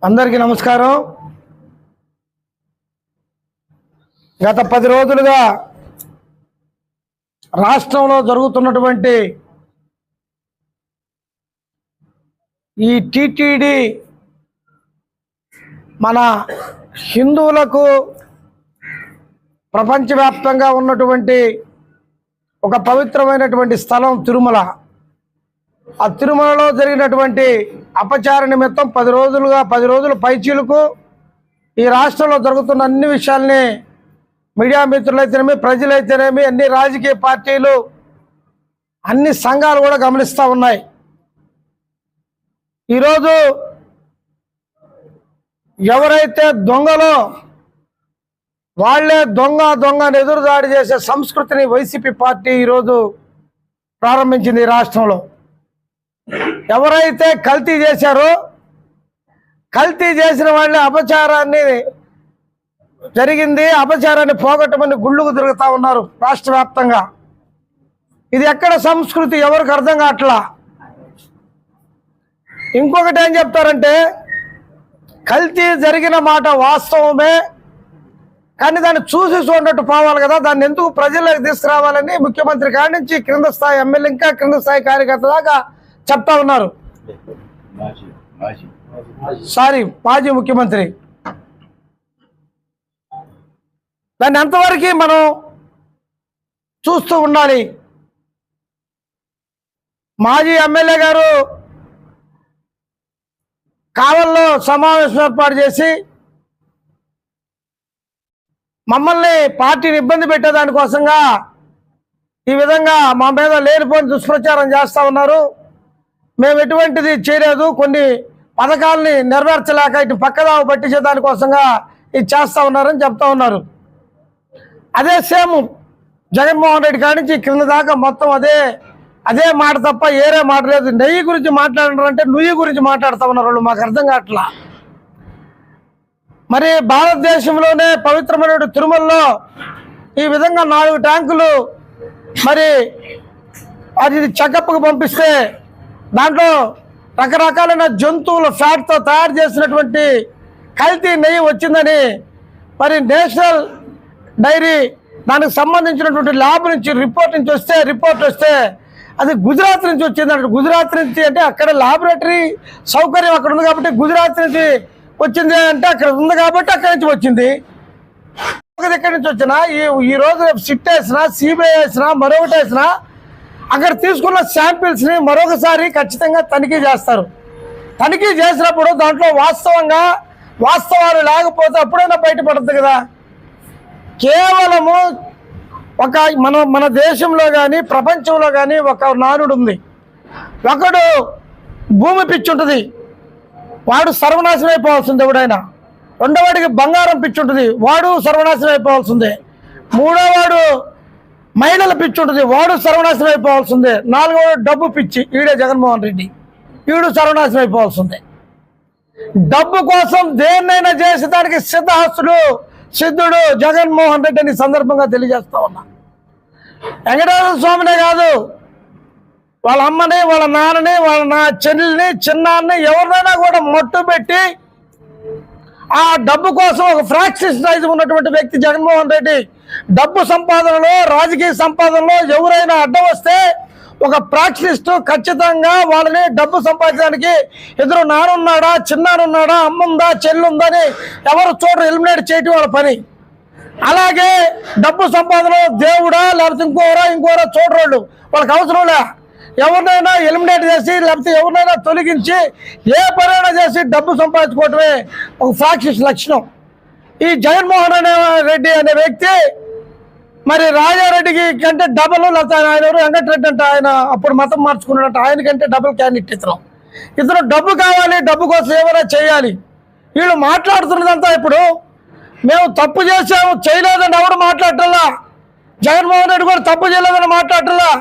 అందరికీ నమస్కారం. గత 10 రోజులుగా రాష్ట్రంలో జరుగుతున్నటువంటి ఈ టీటీడీ మన హిందువులకు ప్రపంచవ్యాప్తంగా ఉన్నటువంటి ఒక పవిత్రమైనటువంటి స్థలం తిరుమల. ఆ తిరుమలలో జరిగినటువంటి అపచార నిమిత్తం 10 రోజులు పైచీలకు ఈ రాష్ట్రంలో జరుగుతున్న అన్ని విషయాల్ని మీడియా మిత్రులైతేనేమి, ప్రజలైతేనేమి, అన్ని రాజకీయ పార్టీలు, అన్ని సంఘాలు కూడా గమనిస్తూ ఉన్నాయి. ఈరోజు ఎవరైతే దొంగలో వాళ్లే దొంగని ఎదురుదాడి చేసే సంస్కృతిని వైసీపీ పార్టీ ఈరోజు ప్రారంభించింది. ఈ రాష్ట్రంలో ఎవరైతే కల్తీ చేశారో, కల్తీ చేసిన వాళ్ళని అపచారాన్ని పోగొట్టమని గుళ్ళుకు తిరుగుతూ ఉన్నారు రాష్ట్ర వ్యాప్తంగా. ఇది ఎక్కడ సంస్కృతి ఎవరికి అర్థం కావట్లా. ఇంకొకటి ఏం చెప్తారంటే, కల్తీ జరిగిన మాట వాస్తవమే, కానీ దాన్ని చూసి చూడనట్టు పోవాలి కదా, దాన్ని ఎందుకు ప్రజల్లోకి తీసుకురావాలని ముఖ్యమంత్రి కాడి నుంచి కింద స్థాయి ఎమ్మెల్యే ఇంకా కింద స్థాయి కార్యకర్త దాకా చెప్తా ఉన్నారు. మాజీ ముఖ్యమంత్రి. దాన్ని ఎంతవరకు మనం చూస్తూ ఉండాలి. మాజీ ఎమ్మెల్యే గారు కావల్లో సమావేశం ఏర్పాటు చేసి మమ్మల్ని పార్టీని ఇబ్బంది పెట్టేదానికోసంగా ఈ విధంగా మా మీద లేనిపోని దుష్ప్రచారం చేస్తూ ఉన్నారు. మేము ఎటువంటిది చేయలేదు, కొన్ని పథకాలని నెరవేర్చలేక ఇటు పక్కదావ పట్టించే దానికోసంగా ఇది చేస్తూ ఉన్నారని చెప్తా ఉన్నారు. అదే సేమ్ జగన్మోహన్ రెడ్డి కాడి నుంచి కింద దాకా మొత్తం అదే మాట తప్ప ఏరే మాట లేదు. నెయ్యి గురించి మాట్లాడారంటే నుయ్యి గురించి మాట్లాడుతూ ఉన్నారు వాళ్ళు. మాకు అర్థం కావట్లా. మరి భారతదేశంలోనే పవిత్రమైన తిరుమలలో ఈ విధంగా 4 ట్యాంకులు మరి అది చెకప్కు పంపిస్తే దాంట్లో రకరకాలైన జంతువుల ఫ్యాట్తో తయారు చేసినటువంటి కల్తీ నెయ్యి వచ్చిందని మరి నేషనల్ డైరీ దానికి సంబంధించినటువంటి ల్యాబ్ నుంచి రిపోర్ట్ వస్తే అది గుజరాత్ నుంచి వచ్చిందంటే, గుజరాత్ నుంచి అంటే అక్కడ ల్యాబొరేటరీ సౌకర్యం అక్కడ ఉంది కాబట్టి గుజరాత్ నుంచి వచ్చింది అంటే అక్కడ ఉంది కాబట్టి అక్కడి నుంచి వచ్చింది. ఎక్కడి నుంచి వచ్చినా ఈ రోజు సిట్ వేసినా, సిబిఐ వేసినా, మరొకటి వేసినా అక్కడ తీసుకున్న శాంపిల్స్ని మరొకసారి ఖచ్చితంగా తనిఖీ చేస్తారు. తనిఖీ చేసినప్పుడు దాంట్లో వాస్తవాలు లేకపోతే అప్పుడైనా బయటపడుతుంది కదా. కేవలము మన దేశంలో కానీ ప్రపంచంలో కానీ ఒక నానుడు ఉంది. ఒకడు భూమి పిచ్చి ఉంటుంది, వాడు సర్వనాశనం అయిపోవాల్సిందే ఎవడైనా. రెండోవాడికి బంగారం పిచ్చి ఉంటుంది, వాడు సర్వనాశనం అయిపోవాల్సిందే. మూడోవాడు మహిళల పిచ్చి ఉంటుంది, వాడు సర్వనాశనం అయిపోవాల్సిందే. 4వ డబ్బు పిచ్చి, ఈడే జగన్మోహన్ రెడ్డి, ఈడు సర్వనాశనం అయిపోవాల్సిందే. డబ్బు కోసం దేన్నైనా చేసేదానికి సిద్ధుడు జగన్మోహన్ రెడ్డి అని సందర్భంగా తెలియజేస్తా ఉన్నా. వెంకటేశ్వర స్వామినే కాదు, వాళ్ళ అమ్మని, వాళ్ళ నాన్నని, వాళ్ళ చెల్లిని, చిన్నాన్ని ఎవరినైనా కూడా మట్టు పెట్టి ఆ డబ్బు కోసం ఒక ఫ్రాక్షనైజ్ ఉన్నటువంటి వ్యక్తి జగన్మోహన్ రెడ్డి. డబ్బు సంపాదనలో, రాజకీయ సంపాదనలో ఎవరైనా అడ్డం వస్తే ఒక ప్రాక్టిస్ట్ ఖచ్చితంగా వాళ్ళని డబ్బు సంపాదించడానికి ఎదురు నానున్నాడా, చిన్నానున్నాడా, అమ్ముందా, చెల్లుందని ఎవరు చూడరు, ఎలిమినేట్ చేయటం వాళ్ళ పని. అలాగే డబ్బు సంపాదన దేవుడా లేకపోతే ఇంకోరా చూడరోళ్ళు, వాళ్ళకి అవసరంలే. ఎవరినైనా ఎలిమినేట్ చేసి లేకపోతే ఎవరినైనా తొలగించి ఏ పనైనా చేసి డబ్బు సంపాదించుకోవటమే ఒక ఫ్రాక్షనిస్ట్ లక్షణం. ఈ జగన్మోహన్ రెడ్డి అనే వ్యక్తి మరి రాజారెడ్డికి కంటే డబల్, లేకపోతే ఆయన వెంకటరెడ్డి అంటే ఆయన అప్పుడు మతం మార్చుకున్నాడంటే ఆయనకంటే డబుల్ క్యాండిడేట్ ఇతను డబ్బు కావాలి, డబ్బు కోసం ఏమైనా చేయాలి. వీళ్ళు మాట్లాడుతున్నదంతా ఇప్పుడు మేము తప్పు చేసాము, చేయలేదని ఎవరు మాట్లాడటల్లా. జగన్మోహన్ రెడ్డి కూడా తప్పు చేయలేదని మాట్లాడటల్లా.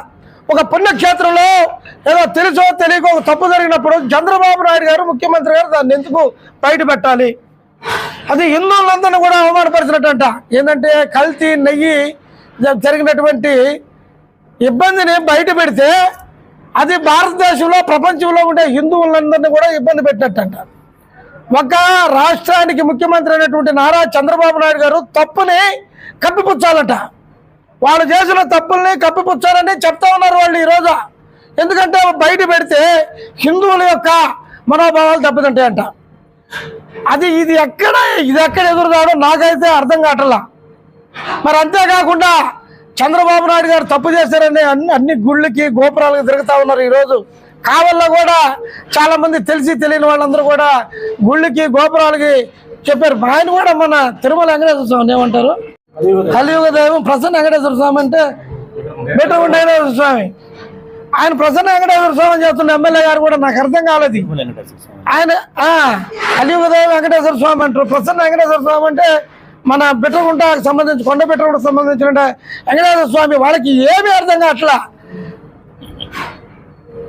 ఒక పుణ్యక్షేత్రంలో ఏదో తెలుసో తెలియకో ఒక తప్పు జరిగినప్పుడు చంద్రబాబు నాయుడు గారు, ముఖ్యమంత్రి గారు దాన్ని ఎందుకు బయట పెట్టాలి? అది హిందువులందరినీ కూడా అవమానపరిచినట్టంట. ఏంటంటే కల్తీ నెయ్యి జరిగినటువంటి ఇబ్బందిని బయట పెడితే అది భారతదేశంలో, ప్రపంచంలో ఉండే హిందువులందరినీ కూడా ఇబ్బంది పెట్టినట్టంట. ఒక రాష్ట్రానికి ముఖ్యమంత్రి అయినటువంటి నారా చంద్రబాబు నాయుడు గారు తప్పుని కప్పిపుచ్చాలట. వాళ్ళు చేసిన తప్పుల్ని కప్పిపుచ్చాలని చెప్తా ఉన్నారు వాళ్ళు ఈరోజు. ఎందుకంటే బయట పెడితే హిందువుల యొక్క మనోభావాలు దెబ్బతింటాయంట. ఇది ఎక్కడ ఎదురుదాడో నాకైతే అర్థం కావట్లా. మరి అంతేకాకుండా చంద్రబాబు నాయుడు గారు తప్పు చేశారని అన్ని గుళ్ళకి గోపురాలకు తిరుగుతూ ఉన్నారు. ఈరోజు కావల్లో కూడా చాలామంది తెలిసి తెలియని వాళ్ళందరూ కూడా గుళ్ళకి గోపురాలకి చెప్పారు. ఆయన కూడా మన తిరుమల వెంకటేశ్వర స్వామి ఏమంటారు, కలియుగ దైవం ప్రసన్న వెంకటేశ్వర స్వామి అంటే బెటగుండ వెంకటేశ్వర స్వామి. ఆయన ప్రసన్న వెంకటేశ్వర స్వామి చేస్తున్న ఎమ్మెల్యే గారు కూడా నాకు అర్థం కాలేదు. ఆయన కలియుగ దైవం వెంకటేశ్వర స్వామి అంటారు. ప్రసన్న వెంకటేశ్వర స్వామి అంటే మన బిట్రగుంటకు సంబంధించి కొండ బిట్రగుంటకు సంబంధించిన వెంకటేశ్వర స్వామి. వాళ్ళకి ఏమీ అర్థం కావట్లా.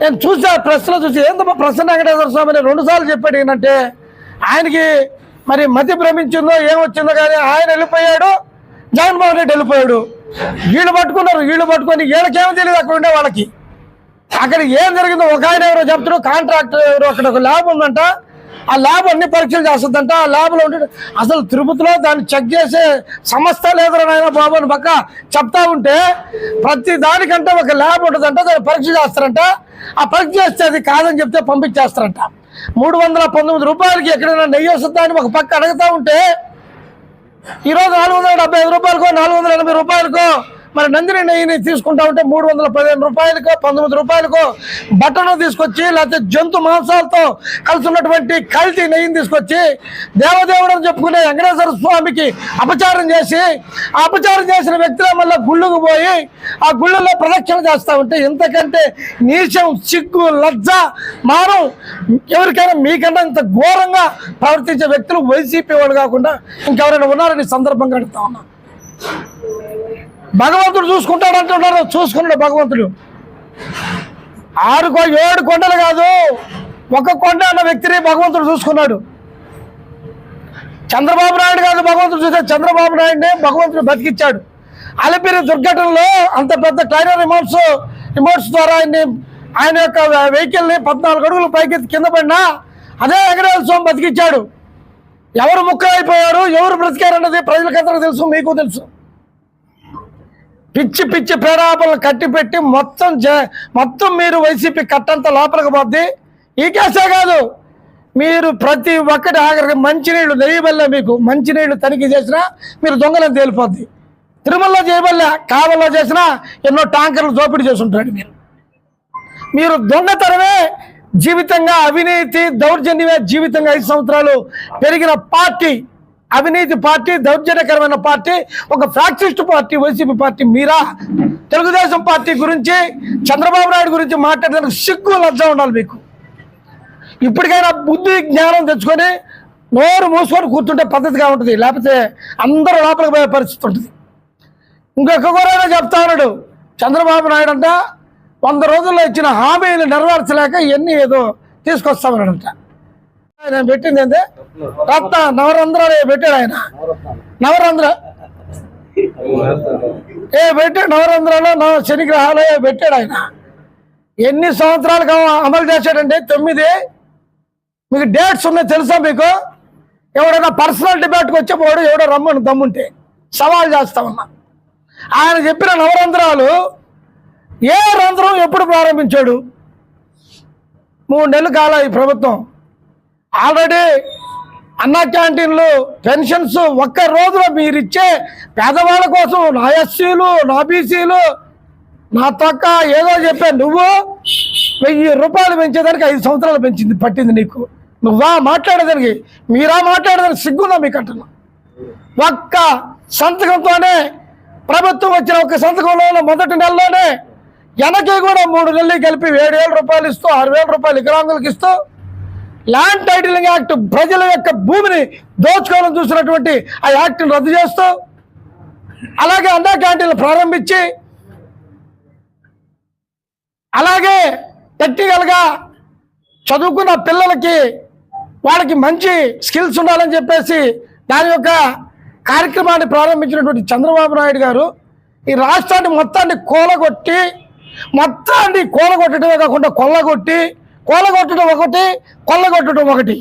నేను చూసా ప్రెస్లో చూసి ఏంటమ్మా ప్రసన్న వెంకటేశ్వర స్వామి అని 2 సార్లు చెప్పాడు. ఏంటంటే ఆయనకి మరి మతి భ్రమించిందో ఏమొచ్చిందో కానీ ఆయన వెళ్ళిపోయాడు, జగన్మోహన్ రెడ్డి వెళ్ళిపోయాడు. వీళ్ళు పట్టుకున్నారు. వీళ్ళు పట్టుకొని వీళ్ళకేమో తెలియదు అక్కడ ఉండే వాళ్ళకి. అక్కడ ఏం జరిగిందో ఒక ఆయన ఎవరో చెప్తారు, కాంట్రాక్టర్ ఎవరో అక్కడ ఒక ల్యాబ్ ఉందంట, ఆ ల్యాబ్ అన్ని పరీక్షలు చేస్తుందంట. ఆ ల్యాబ్లో ఉంటే అసలు తిరుపతిలో దాన్ని చెక్ చేసే సంస్థ లేదురా నాయన బాబు అని పక్క చెప్తా ఉంటే ప్రతి దానికంటే ఒక ల్యాబ్ ఉంటుందంట, దాన్ని పరీక్ష చేస్తారంట. ఆ పరీక్ష చేస్తే అది కాదని చెప్తే పంపించేస్తారంట. 319 రూపాయలకి ఎక్కడైనా నెయ్యి వస్తుందా అని ఒక పక్క అడుగుతూ ఉంటే ఈరోజు 475 రూపాయలకో 480 రూపాయలకో మరి నందిని నెయ్యిని తీసుకుంటా ఉంటే 315 రూపాయలకో 19 రూపాయలకో బట్టను తీసుకొచ్చి లేకపోతే జంతు మాంసాలతో కలిసి ఉన్నటువంటి కల్తీ నెయ్యిని తీసుకొచ్చి దేవదేవుడు అని చెప్పుకునే వెంకటేశ్వర స్వామికి అపచారం చేసి ఆ అపచారం చేసిన వ్యక్తులే మళ్ళీ గుళ్ళకు పోయి ఆ గుళ్ళలో ప్రదక్షిణ చేస్తూ ఉంటే ఇంతకంటే నీచం, సిగ్గు, లజ్జ, మానం ఎవరికైనా మీకన్నా ఇంత ఘోరంగా ప్రవర్తించే వ్యక్తులు వైసీపీ వాళ్ళు కాకుండా ఇంకెవరైనా ఉన్నారని సందర్భంగా అడుగుతా ఉన్నా. భగవంతుడు చూసుకుంటాడంటున్నారు. చూసుకున్నాడు భగవంతుడు. 7 కొండలు కాదు, ఒక కొండ అన్న వ్యక్తిని భగవంతుడు చూసుకున్నాడు. చంద్రబాబు నాయుడు కాదు భగవంతుడు చూస్తే చంద్రబాబు నాయుడిని భగవంతుడు బతికిచ్చాడు. అలిపిరి దుర్ఘటనలో అంత పెద్ద ట్రైనర్ రిమోట్స్ ద్వారా ఆయన యొక్క వెహికల్ని 14 అడుగులు పైకెత్తి కింద పడినా అదే వెంకటేశ్వర స్వామి బతికిచ్చాడు. ఎవరు ముక్కలైపోయారు, ఎవరు బ్రతికారన్నది ప్రజలకందరూ తెలుసు, మీకు తెలుసు. పిచ్చి పిచ్చి పేరాపలను కట్టిపెట్టి మొత్తం మీరు వైసీపీ కట్టంతా లోపలికి పోద్ది. ఈ కేసే కాదు, మీరు ప్రతి ఒక్కటి ఆఖరికి మంచినీళ్ళు నెయ్యబల్లే, మీకు మంచినీళ్ళు తనిఖీ చేసినా మీరు దొంగలను తేలిపోద్ది. తిరుమలలో చేయబల్లే, కావల్లో చేసినా ఎన్నో ట్యాంకర్లు దోపిడీ చేసి ఉంటాడు. మీరు దొంగతనమే జీవితంగా, అవినీతి దౌర్జన్యమే జీవితంగా 5 సంవత్సరాలు పెరిగిన పార్టీ, అవినీతి పార్టీ, దౌర్జన్యకరమైన పార్టీ, ఒక ఫ్యాక్సిస్ట్ పార్టీ వైసీపీ పార్టీ. మీరా తెలుగుదేశం పార్టీ గురించి, చంద్రబాబు నాయుడు గురించి మాట్లాడడానికి సిగ్గు, లజ్జ ఉండాలి మీకు. ఇప్పటికైనా బుద్ధి జ్ఞానం తెచ్చుకొని నోరు మూసుకొని కూర్చుంటే పద్ధతిగా ఉంటుంది, లేకపోతే అందరూ లోపలికి పోయే పరిస్థితి ఉంటుంది. ఇంకొక కూడా చెప్తా ఉన్నాడు చంద్రబాబు నాయుడు అంట 100 రోజుల్లో ఇచ్చిన హామీలు నెరవేర్చలేక ఇవన్నీ ఏదో తీసుకొస్తామన్నాడంట. ఆయన పెట్టింది ఏంటంటే రత్న నవరంధ్రాలు పెట్టాడు. ఆయన నవరంధ్ర పెట్టాడు, నవరంధ్రాలు శనిగ్రహాలు పెట్టాడు. ఆయన ఎన్ని సంవత్సరాలకు అమలు చేశాడంటే 9. మీకు డేట్స్ ఉన్నాయి తెలుసా మీకు? ఎవడైనా పర్సనల్ డిబేట్కి వచ్చేపోడు, ఎవడో రమ్మని దమ్ముంటే సవాల్ చేస్తా ఉన్నా. ఆయన చెప్పిన నవరంధ్రాలు ఏ రంధ్రం ఎప్పుడు ప్రారంభించాడు? 3 నెలలు కాల ఈ ప్రభుత్వం. ఆల్రెడీ అన్నా క్యాంటీన్లు, పెన్షన్స్ ఒక్క రోజులో మీరిచ్చే పేదవాళ్ళ కోసం నా ఎస్సీలు, నా బీసీలు, నా తొక్క ఏదో చెప్పాను. నువ్వు 1000 రూపాయలు పెంచేదానికి 5 సంవత్సరాలు పట్టింది నీకు. నువ్వా మాట్లాడేదానికి? మీరా మాట్లాడేదానికి సిగ్గుందా మీకు అంటున్నా? ఒక్క సంతకంతోనే ప్రభుత్వం వచ్చిన ఒక్క సంతకంలోనే మొదటి నెలలోనే వెనక్కి కూడా 3 నెలలు కలిపి 7,000 రూపాయలు ఇస్తూ 6,000 రూపాయలు వికలాంగులకు ఇస్తూ ల్యాండ్ టైటిలింగ్ యాక్ట్, ప్రజల యొక్క భూమిని దోచుకోవాలని చూసినటువంటి ఆ యాక్ట్ని రద్దు చేస్తూ, అలాగే అన్నా క్యాంటీన్లు ప్రారంభించి, అలాగే టెక్నికల్గా చదువుకున్న పిల్లలకి వాళ్ళకి మంచి స్కిల్స్ ఉండాలని చెప్పేసి దాని యొక్క కార్యక్రమాన్ని ప్రారంభించినటువంటి చంద్రబాబు నాయుడు గారు ఈ రాష్ట్రాన్ని మొత్తాన్ని కూలగొట్టడమే కాకుండా కొల్లగొట్టడం ఒకటి, కొల్లగొట్టడం ఒకటి.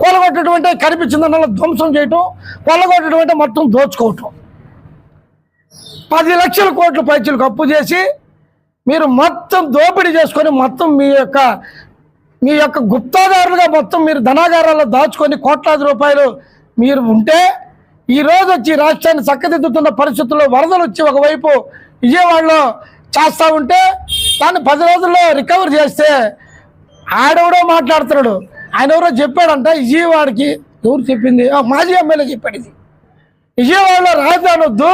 కొల్లగొట్టడం కనిపించిందన్న ధ్వంసం చేయటం, కొల్లగొట్టడం మొత్తం దోచుకోవటం. 10 లక్షల కోట్ల పైచీలకు అప్పు చేసి మీరు మొత్తం దోపిడీ చేసుకొని మొత్తం మీ యొక్క గుప్తాదారులుగా మొత్తం మీరు ధనాగారాల్లో దాచుకొని కోట్లాది రూపాయలు మీరు ఉంటే ఈరోజు వచ్చి రాష్ట్రాన్ని చక్కదిద్దుతున్న పరిస్థితుల్లో వరదలు వచ్చి ఒకవైపు విజయవాడలో చేస్తూ ఉంటే దాన్ని 10 రోజుల్లో రికవర్ చేస్తే ఆడెవడో మాట్లాడుతున్నాడు. ఆయన ఎవరో చెప్పాడంట విజయవాడకి. ఎవరు చెప్పింది? మాజీ ఎమ్మెల్యే చెప్పాడు. ఇది విజయవాడలో రాజధాని వద్దు,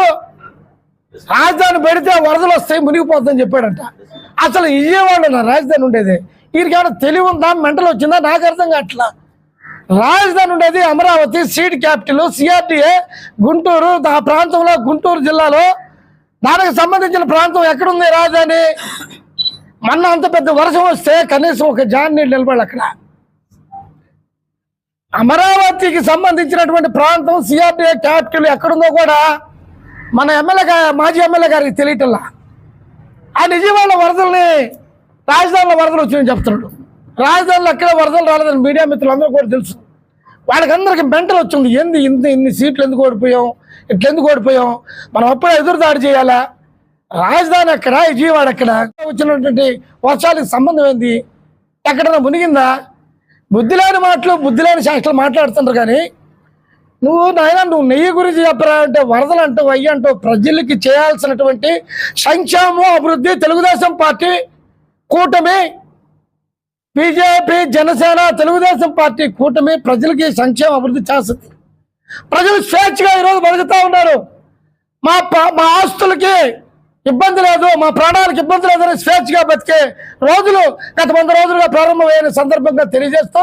రాజధాని పెడితే వరదలు వస్తాయి మునిగిపోతుందని చెప్పాడంట. అసలు విజయవాడలో రాజధాని ఉండేది? వీరికేమైనా తెలివి ఉందా, మెంటల్ వచ్చిందా? నాకు అర్థం కావట్లా. రాజధాని ఉండేది Amaravati, seed capital, CRDA, Guntur. ఆ ప్రాంతంలో గుంటూరు జిల్లాలో దానికి సంబంధించిన ప్రాంతం ఎక్కడుంది రాజధాని? మొన్న అంత పెద్ద వర్షం వస్తే కనీసం ఒక జాన్ నీళ్ళు నిలబడి అక్కడ. అమరావతికి సంబంధించినటువంటి ప్రాంతం సిఆర్డీఏ క్యాపిటల్ ఎక్కడుందో కూడా మన మాజీ ఎమ్మెల్యే గారికి తెలియటల్లా. ఆయన విజయవాడలో వరదల్ని రాజధానిలో వరదలు వచ్చినాయని చెప్తున్నాడు. రాజధానిలో ఎక్కడ వరదలు రాలేదని మీడియా మిత్రులందరూ కూడా తెలుసు. వాళ్ళకందరికీ మెంటల్ వచ్చింది. ఏంది ఇన్ని సీట్లు ఎందుకు ఓడిపోయాం, ఇట్లెందుకు ఓడిపోయాం, మనం అప్పుడే ఎదురుదాడి చేయాలా? రాజధాని ఎక్కడ, విజయవాడ ఎక్కడ? వచ్చినటువంటి వర్షాలకు సంబంధం ఏంది? ఎక్కడన్నా మునిగిందా? బుద్ధి లేని మాటలు, బుద్ధి లేని శాస్త్రాలు మాట్లాడుతుంటారు. కానీ నువ్వు నెయ్యి గురించి చెప్పరా అంటే వరదలు అంటావు, అయ్యి అంటావు. ప్రజలకి చేయాల్సినటువంటి సంక్షేమం, అభివృద్ధి తెలుగుదేశం పార్టీ కూటమి, బీజేపీ, జనసేన, తెలుగుదేశం పార్టీ కూటమి ప్రజలకి సంక్షేమ అభివృద్ధి చేస్తుంది. ప్రజలు స్వేచ్ఛగా ఈరోజు బతుకుతూ ఉన్నారు. మా ఆస్తులకి ఇబ్బంది లేదు, మా ప్రాణాలకు ఇబ్బంది లేదని స్వేచ్ఛగా బతికే రోజులు గత 100 రోజులుగా ప్రారంభమైన సందర్భంగా తెలియజేస్తూ,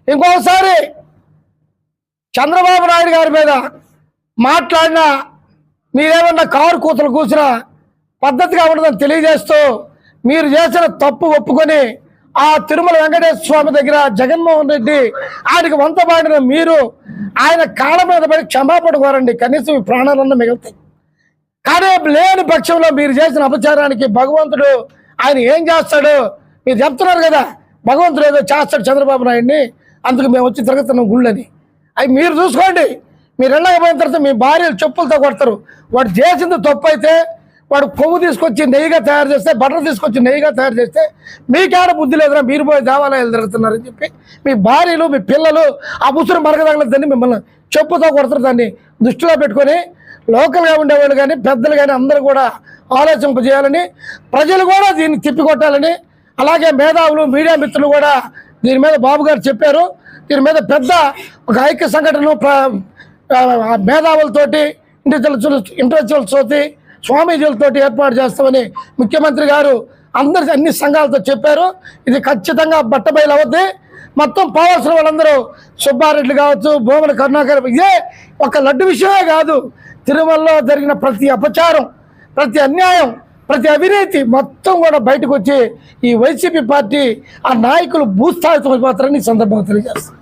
ఇంకొకసారి చంద్రబాబు నాయుడు గారి మీద మాట్లాడినా మీరేమన్నా కారు కూతలు కూర్చున్నా పద్ధతిగా ఉండదని తెలియజేస్తూ, మీరు చేసిన తప్పు ఒప్పుకొని ఆ తిరుమల వెంకటేశ్వర స్వామి దగ్గర జగన్మోహన్ రెడ్డి ఆయనకు వంతబాడిన మీరు ఆయన కాళ్ళ మీద పడి క్షమాపణ కోరండి, కనీసం ఈ ప్రాణాలన్నా మిగులుతాయి. కానీ లేని పక్షంలో మీరు చేసిన అపచారానికి భగవంతుడు ఆయన ఏం చేస్తాడు? మీరు చెప్తున్నారు కదా, భగవంతుడు ఏదో చేస్తాడు చంద్రబాబు నాయుడిని, అందుకు మేము వచ్చి తిరుగుతున్నాం గుళ్ళని. అవి మీరు చూసుకోండి. మీరు వెళ్ళకపోయిన తర్వాత మీ భార్యలు చెప్పులతో కొడతారు. వాడు చేసింది తప్పు అయితే వాడు కొవ్వు తీసుకొచ్చి నెయ్యిగా తయారు చేస్తే, బటర్ తీసుకొచ్చి నెయ్యిగా తయారు చేస్తే మీకేడ బుద్ధి లేదురా, మీరు పోయి దేవాలయాలు తిరుగుతున్నారని చెప్పి మీ భార్యలు, మీ పిల్లలు ఆ ముసురు మరగదగలదని మిమ్మల్ని చెప్పుతో కొడతారు. దాన్ని దృష్టిలో పెట్టుకొని లోకల్గా ఉండేవాళ్ళు కానీ పెద్దలు కానీ అందరూ కూడా ఆలోచింపజేయాలని, ప్రజలు కూడా దీన్ని తిప్పికొట్టాలని, అలాగే మేధావులు, మీడియా మిత్రులు కూడా దీని మీద బాబు గారు చెప్పారు. దీని మీద పెద్ద ఒక ఐక్య సంఘటన మేధావులతోటి, ఇంటలెక్చువల్స్ తోటి, స్వామీజీలతోటి ఏర్పాటు చేస్తామని ముఖ్యమంత్రి గారు అన్ని సంఘాలతో చెప్పారు. ఇది ఖచ్చితంగా బట్టబయలు అవుద్ది. మొత్తం పోవాల్సిన వాళ్ళందరూ సుబ్బారెడ్డి కావచ్చు, భూమన కరుణాకర్, ఇదే ఒక లడ్డు విషయమే కాదు, తిరుమలలో జరిగిన ప్రతి అపచారం, ప్రతి అన్యాయం, ప్రతి అవినీతి మొత్తం కూడా బయటకు వచ్చి ఈ వైసీపీ పార్టీ ఆ నాయకులు భూస్థాయితో అయిపోతారని ఈ సందర్భంగా తెలియజేస్తారు.